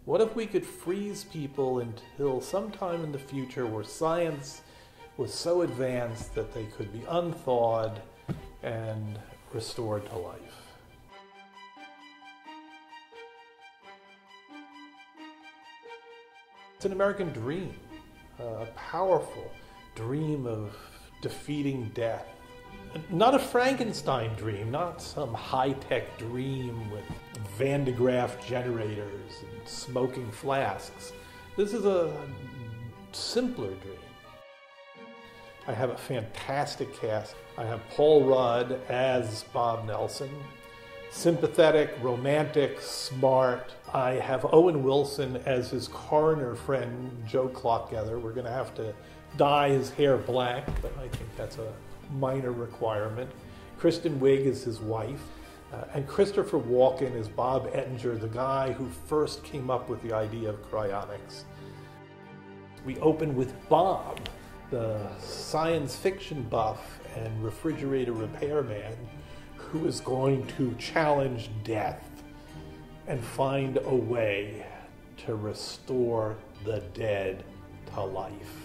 What if we could freeze people until sometime in the future where science was so advanced that they could be unthawed and restored to life? It's an American dream, a powerful dream of defeating death. Not a Frankenstein dream, not some high-tech dream with Van de Graaff generators and smoking flasks. This is a simpler dream. I have a fantastic cast. I have Paul Rudd as Bob Nelson. Sympathetic, romantic, smart. I have Owen Wilson as his coroner friend, Joe Clockgether. We're going to have to dye his hair black, but I think that's a minor requirement. Kristen Wiig is his wife. And Christopher Walken is Bob Ettinger, the guy who first came up with the idea of cryonics. We open with Bob, the science fiction buff and refrigerator repairman, who is going to challenge death and find a way to restore the dead to life.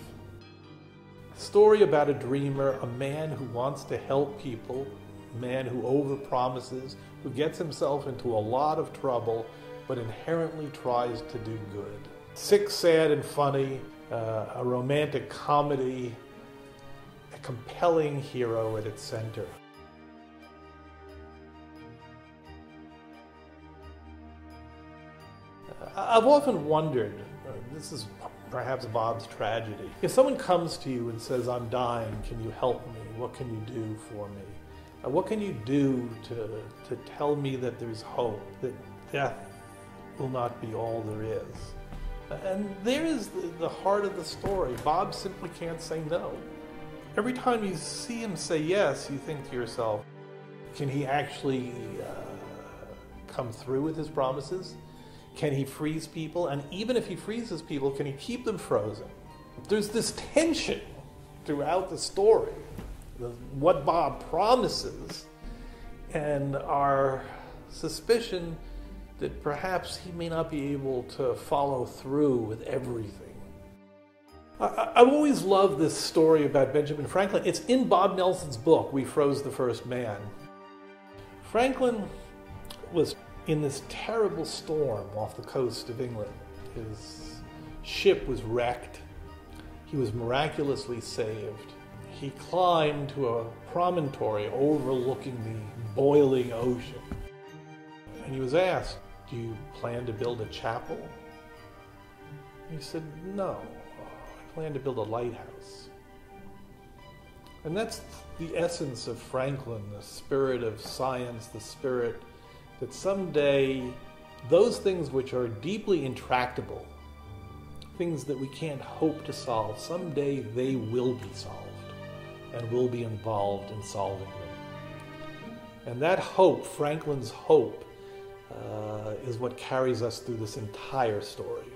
A story about a dreamer, a man who wants to help people, a man who overpromises, who gets himself into a lot of trouble, but inherently tries to do good. Sick, sad, and funny, a romantic comedy, a compelling hero at its center. I've often wondered, this is perhaps Bob's tragedy, if someone comes to you and says, "I'm dying, can you help me? What can you do for me? What can you do to tell me that there's hope, that death will not be all there is?" And there is the heart of the story. Bob simply can't say no. Every time you see him say yes, you think to yourself, can he actually come through with his promises? Can he freeze people? And even if he freezes people, can he keep them frozen? There's this tension throughout the story, what Bob promises, and our suspicion that perhaps he may not be able to follow through with everything. I've always loved this story about Benjamin Franklin. It's in Bob Nelson's book, We Froze the First Man. Franklin was in this terrible storm off the coast of England. His ship was wrecked. He was miraculously saved. He climbed to a promontory overlooking the boiling ocean. And he was asked, "Do you plan to build a chapel?" And he said, "No, I plan to build a lighthouse." And that's the essence of Franklin, the spirit of science, the spirit that someday those things which are deeply intractable, things that we can't hope to solve, someday they will be solved and we'll be involved in solving them. And that hope, Franklin's hope, is what carries us through this entire story.